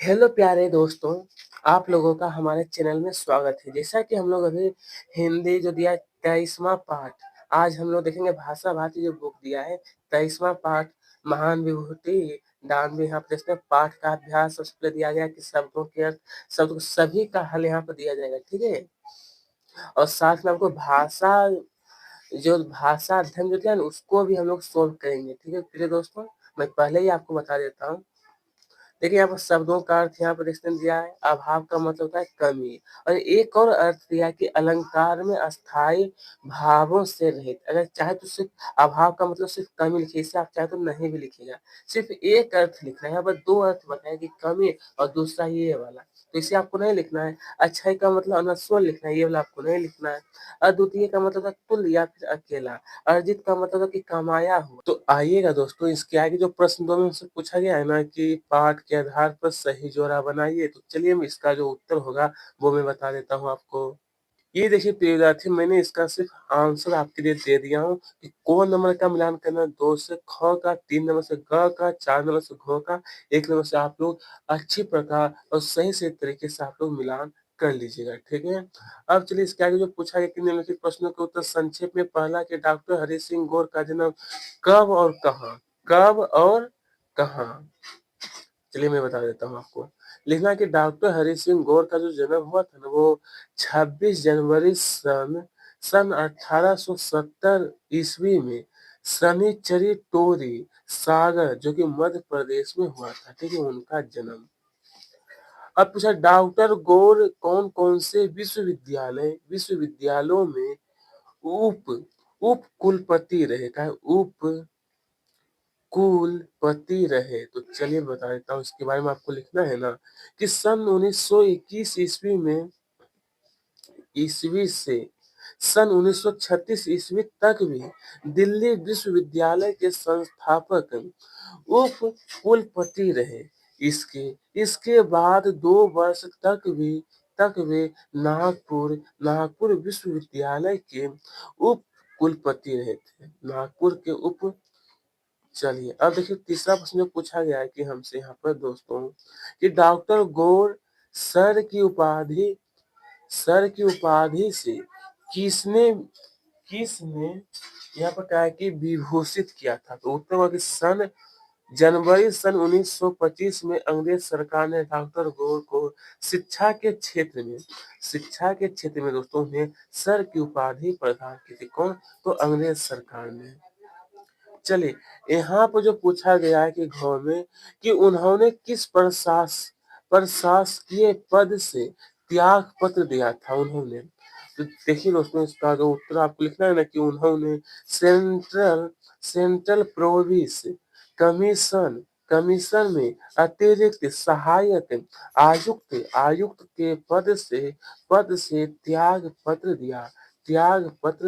Hello प्यारे दोस्तों, आप लोगों का हमारे चैनल में स्वागत है। जैसा कि हम लोग अभी हिंदी जो दिया है 23वां पाठ, आज हम लोग देखेंगे भाषा भारती जो बुक दिया है 23वां पाठ महान विभूति दान में यहाँ पे देखते हैं पाठ का अभ्यास सबसे पहले दिया गया है कि शब्दों के अर्थ शब्द सभी का हल यहाँ पर दिया जाएगा, ठीक है? और साथ में आपको भाषा अध्ययन जो दिया है ना उसको भी हम लोग सोल्व करेंगे, ठीक है प्रिय दोस्तों? मैं पहले ही आपको बता देता हूँ। देखिए यहाँ पर शब्दों का अर्थ यहाँ पर इसने दिया है, अभाव का मतलब होता है कमी और एक और अर्थ दिया है कि अलंकार में अस्थायी भावों से रहित। अगर चाहे तो सिर्फ अभाव का मतलब सिर्फ कमी लिखिए, इसे आप चाहे तो नहीं भी लिखिएगा, सिर्फ एक अर्थ लिखना है। यहाँ पर दो अर्थ बताया कि कमी और दूसरा ये वाला, तो इसे आपको नहीं लिखना है। अच्छाई का मतलब अनस्वर लिखना है, ये वाला आपको नहीं लिखना है। अद्वितीय का मतलब है तुल्य या फिर अकेला। अर्जित का मतलब है कि कमाया हुआ। तो आइएगा दोस्तों, इसके आगे जो प्रश्न 2 में हमसे पूछा गया है ना कि पाठ के आधार पर सही जोड़ा बनाइए, तो चलिए हम इसका जो उत्तर होगा वो मैं बता देता हूँ आपको। ये देखिए प्रिय विद्यार्थी, मैंने इसका सिर्फ आंसर आपके लिए दे दिया हूँ कि कौन नंबर का मिलान करना है 2 से ख का, 3 नंबर से ग का, 4 नंबर से घ का, 1 नंबर से आप लोग अच्छी प्रकार और सही तरीके से आप लोग मिलान कर लीजिएगा, ठीक है? अब चलिए इसके आगे जो पूछा गया कि निम्नलिखित प्रश्नों के उत्तर संक्षेप में। पहला कि डॉक्टर हरि सिंह गौर का जन्म कब और कहाँ? कब और कहाँ? चलिए मैं बता देता हूँ आपको। लिखना कि डॉक्टर हरि सिंह गौर का जो जन्म हुआ था ना वो 26 जनवरी सन 1870 ईस्वी में शनिचरी टोरी सागर जो कि मध्य प्रदेश में हुआ था, ठीक है? उनका जन्म। अब पूछा डॉक्टर गौर कौन कौन से विश्वविद्यालयों में उप उप कुलपति रहे। का उप कुलपति रहे, तो चलिए बता देता हूँ इसके बारे में। आपको लिखना है ना कि सन 1921 ईस्वी से सन 1936 ईस्वी तक भी दिल्ली विश्वविद्यालय के संस्थापक उप कुलपति रहे। इसके इसके बाद 2 वर्ष तक वे नागपुर नागपुर विश्वविद्यालय के उप कुलपति रहे थे। नागपुर के उप चलिए अब देखिए तीसरा प्रश्न जो पूछा गया है कि हमसे यहाँ पर दोस्तों कि डॉक्टर गौर सर की उपाधि सर की उपाधि से किसने किसने यहाँ पर कहा है कि विभूषित किया था। तो उत्तर होगा कि जनवरी सन 1925 में अंग्रेज सरकार ने डॉक्टर गौर को शिक्षा के क्षेत्र में दोस्तों उन्हें सर की उपाधि प्रदान की थी। कौन? तो अंग्रेज सरकार ने। चलिए यहाँ पर जो पूछा गया है कि घ में कि उन्होंने किस प्रशासकीय पद से त्याग पत्र दिया था उन्होंने। तो देखिए दोस्तों इसका जो उत्तर आपको लिखना है ना कि उन्होंने central central province commission commission में अतिरिक्त सहायक आयुक्त के पद से त्याग पत्र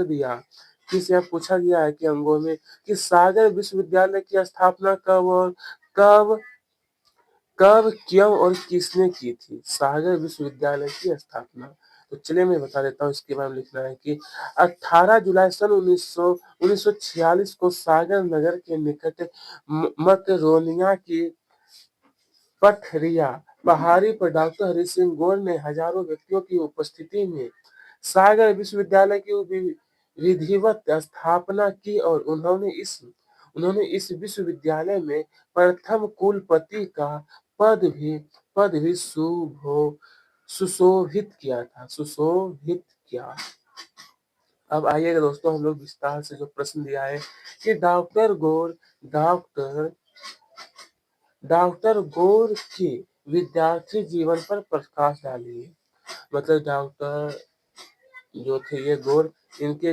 दिया। किस यहाँ पूछा गया है कि अंगों में कि सागर विश्वविद्यालय की स्थापना कब कब क्यों और किसने की थी। सागर विश्वविद्यालय की स्थापना, तो चलिए मैं बता देता हूँ इसके बारे में। लिखना है कि 18 जुलाई सन 1946 को सागर नगर के निकट मकरोनिया की पथरिया पहाड़ी पर डॉक्टर हरि सिंह गौर ने हजारों व्यक्तियों की उपस्थिति में सागर विश्वविद्यालय की विधिवत स्थापना की और उन्होंने इस विश्वविद्यालय में प्रथम कुलपति का पद भी पद भी सुशोभित किया। अब आइएगा दोस्तों, हम लोग विस्तार से जो प्रश्न दिया है कि डॉक्टर डॉक्टर गौर के विद्यार्थी जीवन पर प्रकाश डालिए। मतलब डॉक्टर जो थे ये गौर, इनके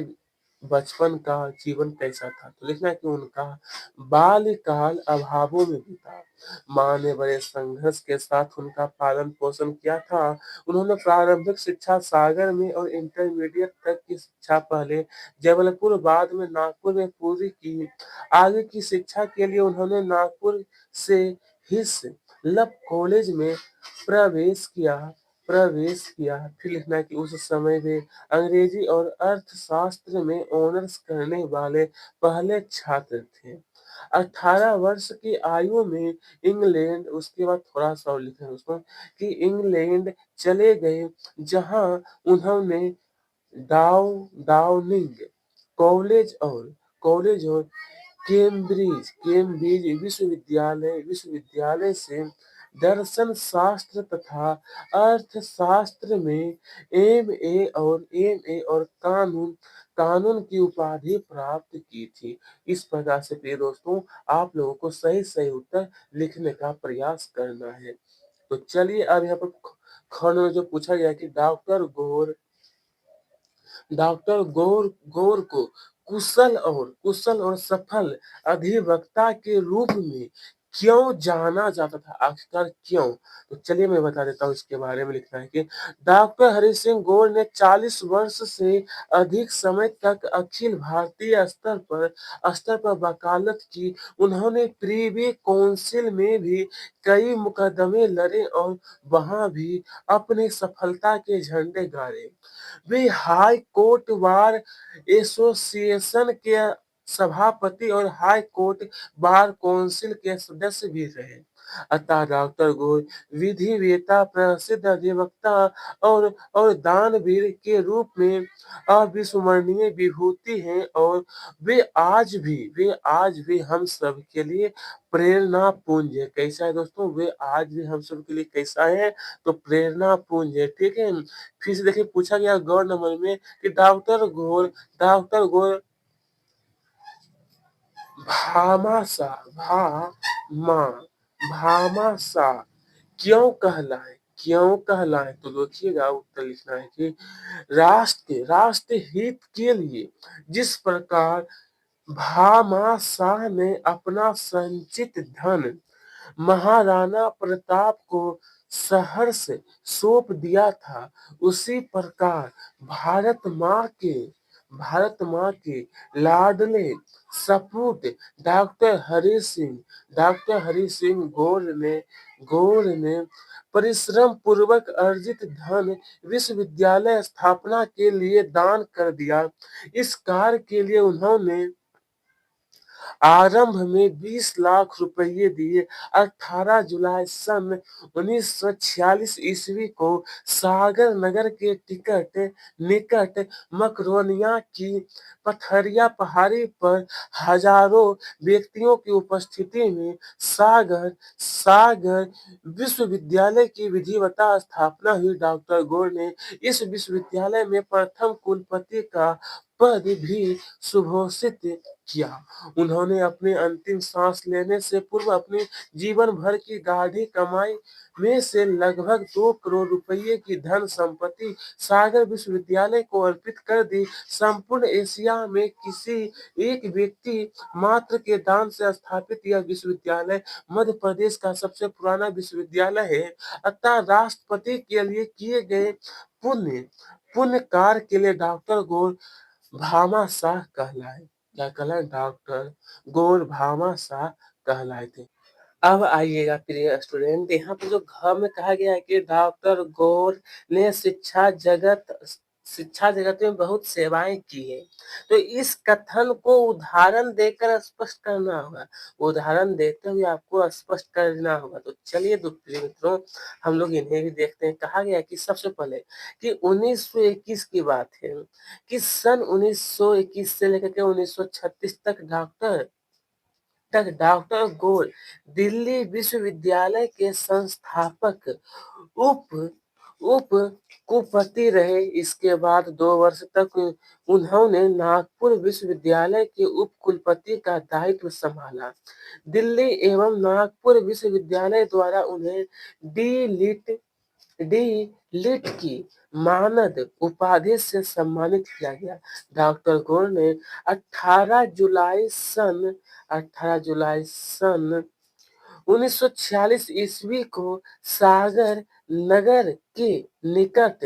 बचपन का जीवन कैसा था। तो लिखना है कि उनका बाल्यकाल अभावों में बीता। माँ ने बड़े संघर्ष के साथ उनका पालन पोषण किया था। उन्होंने प्रारंभिक शिक्षा सागर में और इंटरमीडिएट तक की शिक्षा पहले जबलपुर बाद में नागपुर में पूरी की। आगे की शिक्षा के लिए उन्होंने नागपुर से हिस लव कॉलेज में प्रवेश किया फिर लिखना है कि उस समय वे अंग्रेजी और अर्थशास्त्र में ऑनर्स करने वाले पहले छात्र थे। 18 वर्ष की आयु में इंग्लैंड, उसके बाद थोड़ा-सा और लिखे हैं उसमें कि इंग्लैंड चले गए, जहाँ उन्होंने डाउनिंग कॉलेज और केम्ब्रिज विश्वविद्यालय से दर्शन शास्त्र तथा अर्थशास्त्र में एमए और कानून कानून की उपाधि प्राप्त की थी। इस प्रकार से प्रिय दोस्तों, आप लोगों को सही सही उत्तर लिखने का प्रयास करना है। तो चलिए अब यहाँ पर ख में जो पूछा गया कि डॉक्टर गौर को कुशल और सफल अधिवक्ता के रूप में क्यों जाना जाता था? आखिरकार क्यों? तो चलिए मैं बता देता हूँ इसके बारे में। लिखना है कि डॉक्टर हरि सिंह गौर ने 40 वर्ष से अधिक समय तक अखिल भारतीय स्तर पर वकालत की। उन्होंने प्रीवी काउंसिल में भी कई मुकदमे लड़े और वहां भी अपनी सफलता के झंडे गाड़े। वे हाई कोर्ट बार एसोसिएशन के सभापति और हाई कोर्ट बार काउंसिल के सदस्य भी रहे। अतः डॉक्टर गौर विधिवेत्ता, प्रसिद्ध अधिवक्ता और दानवीर के रूप में अविस्मरणीय विभूति हैं, और वे आज भी हम सब के लिए प्रेरणा पुंज है। कैसा है दोस्तों? वे आज भी हम सब के लिए कैसा है? तो प्रेरणा पुंज है। ठीक है। फिर से देखिए पूछा गया गौर नंबर में कि डॉक्टर गौर भामा भामाशाह क्यों कहलाए? तो देखिएगा उत्तर लिखना है कि राष्ट्र हित के लिए जिस प्रकार भामाशाह ने अपना संचित धन महाराणा प्रताप को सहर्ष सौंप दिया था, उसी प्रकार भारत माँ के लाडले सपूत डॉक्टर हरि सिंह गौर ने परिश्रम पूर्वक अर्जित धन विश्वविद्यालय स्थापना के लिए दान कर दिया। इस कार्य के लिए उन्होंने आरंभ में 20 लाख रुपये दिए। 18 जुलाई सन 1946 ईस्वी को सागर नगर के निकट मकरोनिया की पथरिया पहाड़ी पर हजारों व्यक्तियों की उपस्थिति में सागर विश्वविद्यालय की विधिवत स्थापना हुई। डॉक्टर गौर ने इस विश्वविद्यालय में प्रथम कुलपति का पद भी सुघोषित किया। उन्होंने अपने अंतिम सांस लेने से पूर्व अपने जीवन भर की गाढ़ी कमाई में से लगभग 2 करोड़ रुपए की धन संपत्ति सागर विश्वविद्यालय को अर्पित कर दी। संपूर्ण एशिया में किसी एक व्यक्ति मात्र के दान से स्थापित यह विश्वविद्यालय मध्य प्रदेश का सबसे पुराना विश्वविद्यालय है। अतः राष्ट्रपति के लिए किए गए पुण्य कार्य के लिए डॉक्टर गौर भामाशाह कहलाए। क्या कहलाए? डॉक्टर गौर भामाशाह कहलाए थे। अब आइएगा प्रिय स्टूडेंट, यहाँ पे जो घ में कहा गया है कि डॉक्टर गौर ने शिक्षा जगत में बहुत सेवाएं की है। तो इस कथन को उदाहरण देकर स्पष्ट करना होगा। उदाहरण देते हुए आपको स्पष्ट करना होगा। तो चलिए प्रिय मित्रों, हम लोग इन्हें भी देखते हैं। कहा गया कि सबसे पहले कि 1921 की बात है कि सन 1921 से लेकर के 1936 तक डॉक्टर गौर दिल्ली विश्वविद्यालय के संस्थापक उप उप कुलपति रहे। इसके बाद 2 वर्ष तक उन्होंने नागपुर विश्वविद्यालय के उप कुलपति का दायित्व संभाला। दिल्ली एवं नागपुर विश्वविद्यालय द्वारा उन्हें डी लिट की मानद उपाधि से सम्मानित किया गया। डॉक्टर गौर ने 18 जुलाई सन 1946 ईस्वी को सागर नगर के निकट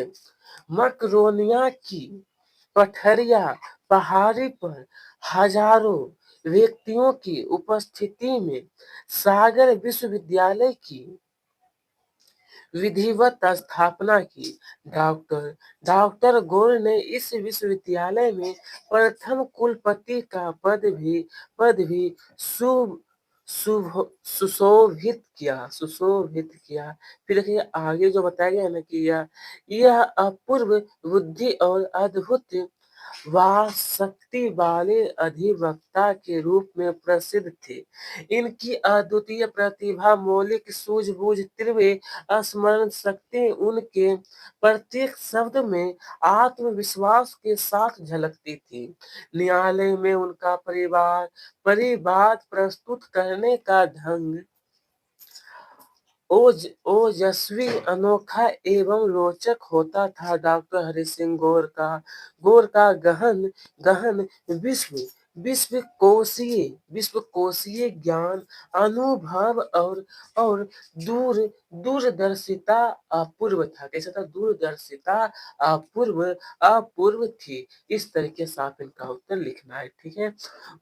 मकरोनिया की पथरिया पहाड़ी पर हजारों व्यक्तियों की उपस्थिति में सागर विश्वविद्यालय की विधिवत स्थापना की। डॉक्टर डॉक्टर गौर ने इस विश्वविद्यालय में प्रथम कुलपति का पद भी शुभ शुभ सुशोभित किया। फिर देखिए आगे जो बताया गया है ना कि यह अपूर्व बुद्धि और अद्भुत वाक्शक्ति वाले अधिवक्ता के रूप में प्रसिद्ध थे। इनकी अद्वितीय प्रतिभा, मौलिक सूझबूझ, तीव्र स्मरण शक्ति उनके प्रत्येक शब्द में आत्मविश्वास के साथ झलकती थी। न्यायालय में उनका परिवाद प्रस्तुत करने का ढंग ओजस्वी, अनोखा एवं रोचक होता था। डॉक्टर हरि सिंह गौर का गहन गहन विश्व विश्वकोशीय ज्ञान, अनुभव और दूर दूरदर्शिता अपूर्व था। कैसा था? दूरदर्शिता अपूर्व अपूर्व थी। इस तरीके से आप इनका उत्तर लिखना है, ठीक है।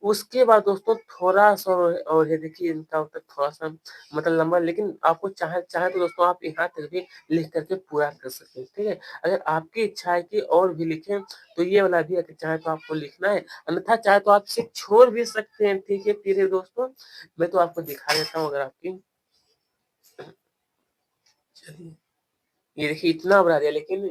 उसके बाद दोस्तों थोड़ा सा और है, देखिए इनका उत्तर थोड़ा सा मतलब लंबा, लेकिन आपको चाहे चाहे तो दोस्तों आप यहाँ तक भी लिख करके पूरा कर सकते हैं, ठीक है। अगर आपकी इच्छा है कि और भी लिखें तो ये वाला भी अगर चाहे तो आपको लिखना है, अन्यथा चाहे तो आप इसे छोड़ भी सकते हैं, ठीक है। फिर दोस्तों मैं तो आपको दिखा देता हूँ, अगर आपकी चलिए ये देखिए इतना बना दिया, लेकिन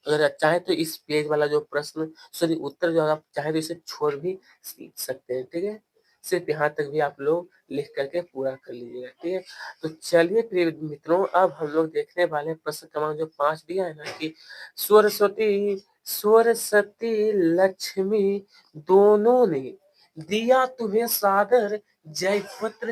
अगर आप चाहे तो इस पेज वाला जो प्रश्न सॉरी उत्तर जो आप चाहे तो इसे छोड़ भी सकते हैं, ठीक है। सिर्फ यहाँ तक भी आप लोग लिख करके पूरा कर लीजिएगा, ठीक है। तो चलिए प्रिय मित्रों, अब हम लोग देखने वाले हैं प्रश्न क्रमांक जो 5 दिया है ना कि सरस्वती सरस्वती लक्ष्मी दोनों ने दिया तुम्हें सादर जयपत्र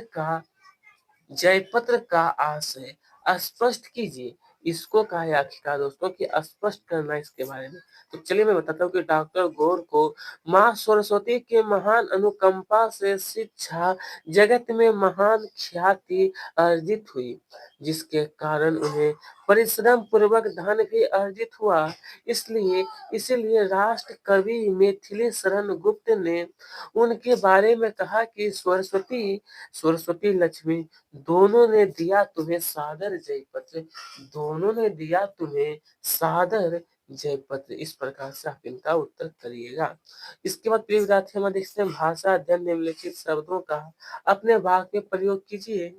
का आशय स्पष्ट कीजिए। इसको कहा है आखिरकार दोस्तों कि स्पष्ट करना इसके बारे में। तो चलिए मैं बताता हूँ कि डॉक्टर गौर को माँ सरस्वती के महान अनुकंपा से शिक्षा जगत में महान ख्याति अर्जित हुई, जिसके कारण उन्हें परिश्रम पूर्वक धन भी अर्जित हुआ। इसलिए इसीलिए राष्ट्र कवि मैथिली शरण गुप्त ने उनके बारे में कहा कि सरस्वती लक्ष्मी दोनों ने दिया तुम्हें सादर जयपत्र, दोनों ने दिया तुम्हें सादर जयपत्र। इस प्रकार से आप इनका उत्तर करिएगा। इसके बाद प्रिय विद्यार्थी हम देखते हैं भाषा अध्ययन निम्नलिखित शब्दों का अपने वाक्य में प्रयोग कीजिए।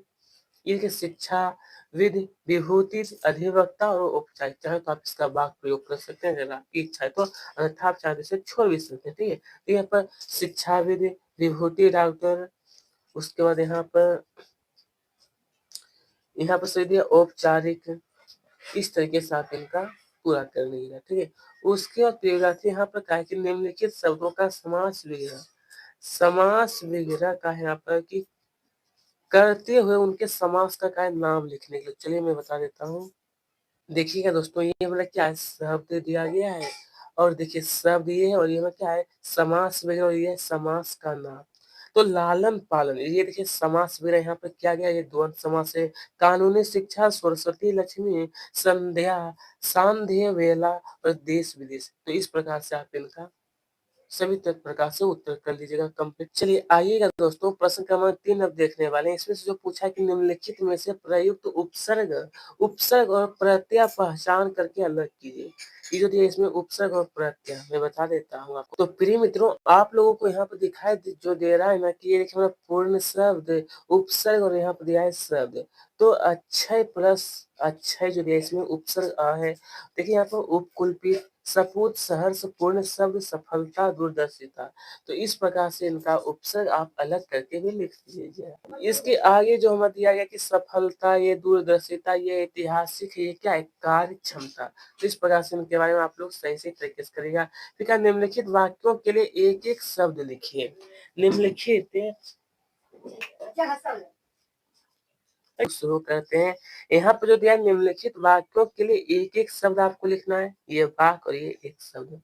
ये कि शिक्षा, विधि, विभूति, अधिवक्ता और औपचारिक। चाहे तो आप इसका वाक्य प्रयोग कर सकते हैं अगर आपकी इच्छा है तो, अन्यथा आप चाहे तो इसे छोड़ भी सकते हैं, ठीक है। तो यहाँ पर शिक्षा, विधि, विभूति, डॉक्टर, उसके बाद यहाँ पर सही दिया औपचारिक। इस तरीके से आप इनका पूरा कर लीजिएगा, ठीक है। उसके बाद विद्यार्थी यहाँ पर कहा कि निम्नलिखित शब्दों का समास वगैरह का है यहाँ पर कि करते हुए उनके समास का क्या है नाम लिखने के लिए। चलिए मैं बता देता हूँ। देखिएगा दोस्तों ये मतलब क्या है, शब्द दिया गया है और देखिए शब्द ये है और ये मतलब क्या है समास वगैरह, और ये है समास का नाम। तो लालन पालन, ये देखिए समास वगैरह यहाँ पर क्या गया, ये द्वंद्व समास है। कानूनी शिक्षा, सरस्वती लक्ष्मी, संध्या, सांध्य वेला और देश विदेश। तो इस प्रकार से आप इनका सभी प्रकार से उत्तर कर लीजिएगा कंप्लीट। चलिए आइएगा दोस्तों प्रश्न क्रमांक 3 अब देखने वाले हैं। इसमें से जो पूछा है कि निम्नलिखित में से प्रयुक्त उपसर्ग उपसर्ग और प्रत्यय पहचान करके अलग कीजिए। ये जो दिया इसमें उपसर्ग और प्रत्यय मैं बता देता हूँ आपको। तो प्रिय मित्रों आप लोगों को यहाँ पर दिखाई जो दे रहा है ना कि ये देखिए मतलब पूर्ण शब्द उपसर्ग और यहाँ पर दिया है शब्द। तो अक्षय प्लस अक्षय जो दिया इसमें उपसर्ग आ है। देखिए यहाँ पर उपकुलपित, सपूत, सहर्ष, पूर्ण शब्द, सफलता, दूरदर्शिता। तो इस प्रकार से इनका उपसर्ग आप अलग करके भी लिख लीजिए। इसके आगे जो हमें दिया गया कि सफलता, ये दूरदर्शिता, ये ऐतिहासिक है, ये क्या है कार्य क्षमता। तो इस प्रकार से इनके बारे में आप लोग सही से प्रैक्टिस करिएगा। ठीक है, निम्नलिखित वाक्यों के लिए एक एक शब्द लिखिए। निम्नलिखित शुरू करते हैं। यहाँ पर जो दिया निम्नलिखित वाक्यों के लिए एक एक शब्द आपको लिखना है। ये वाक्य और ये एक शब्द।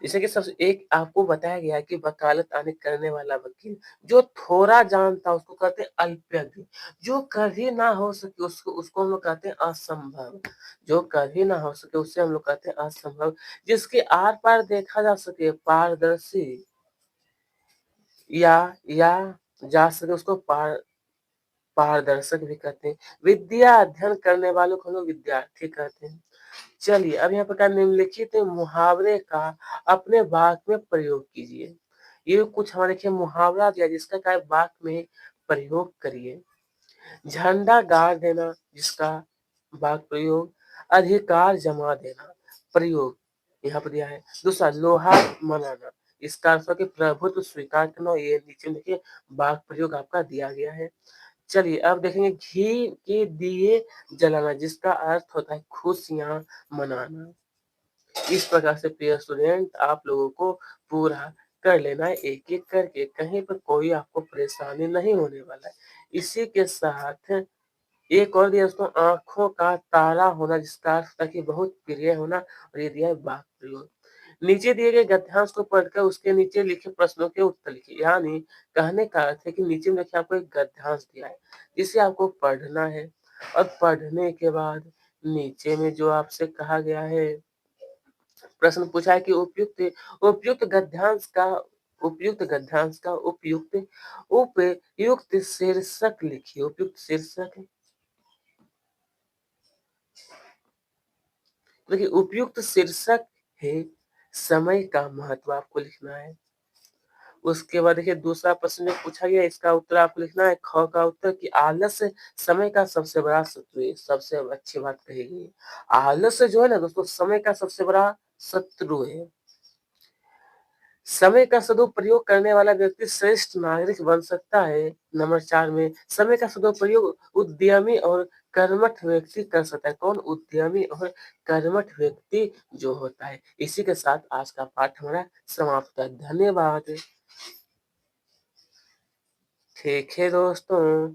जैसे कि सबसे एक आपको बताया गया है कि वकालत आने करने वाला वकील जो थोड़ा जानता उसको कहते हैं अल्पज्ञ। जो कभी ना हो सके उसको हम लोग कहते हैं असंभव। जो कभी ना हो सके उससे हम लोग कहते हैं असंभव। जिसके आर पार देखा जा सके पारदर्शी या जा सके उसको पारदर्शक भी कहते हैं। विद्या अध्ययन करने वालों को हम लोग विद्यार्थी कहते हैं। चलिए अब यहाँ पे क्या निम्नलिखित मुहावरे का अपने वाक्य में प्रयोग कीजिए। ये कुछ हमारे देखिए मुहावरा दिया जिसका क्या है वाक्य में प्रयोग करिए। झंडा गाड़ देना जिसका वाक्य प्रयोग, अधिकार जमा देना प्रयोग यहाँ पर दिया है। दूसरा लोहा मनाना, इसका अर्थ है कि प्रभुत्व स्वीकार करना। ये नीचे देखिए वाक्य प्रयोग आपका दिया गया है। चलिए अब देखेंगे घी के दिए जलाना जिसका अर्थ होता है खुशियां मनाना। इस प्रकार से प्रिय स्टूडेंट आप लोगों को पूरा कर लेना है एक एक करके, कहीं पर कोई आपको परेशानी नहीं होने वाला है। इसी के साथ एक और दिया दोस्तों आंखों का तारा होना जिसका अर्थ था कि बहुत प्रिय होना, और ये दिया है वाक्य प्रयोग। नीचे दिए गए गद्यांश को पढ़कर उसके नीचे लिखे प्रश्नों के उत्तर लिखिए। यानी कहने का अर्थ है कि नीचे में देखिए आपको एक गद्यांश दिया है जिसे आपको पढ़ना है, और पढ़ने के बाद नीचे में जो आपसे कहा गया है, प्रश्न पूछा है कि उपयुक्त गद्यांश का उपयुक्त शीर्षक लिखिए। उपयुक्त शीर्षक देखिए उपयुक्त शीर्षक है समय का महत्व, आपको लिखना है। उसके बाद देखिए दूसरा प्रश्न जो पूछा गया इसका उत्तर आपको लिखना है। ख का उत्तर कि आलस्य समय का सबसे बड़ा शत्रु है। सबसे अच्छी बात कही गई है। आलस्य जो है ना दोस्तों समय का सबसे बड़ा शत्रु है। समय का सदुपयोग करने वाला व्यक्ति श्रेष्ठ नागरिक बन सकता है। नंबर 4 में समय का सदुपयोग उद्यमी और कर्मठ व्यक्ति कर सकता है। कौन? उद्यमी और कर्मठ व्यक्ति जो होता है। इसी के साथ आज का पाठ हमारा समाप्त है। धन्यवाद। ठीक है दोस्तों।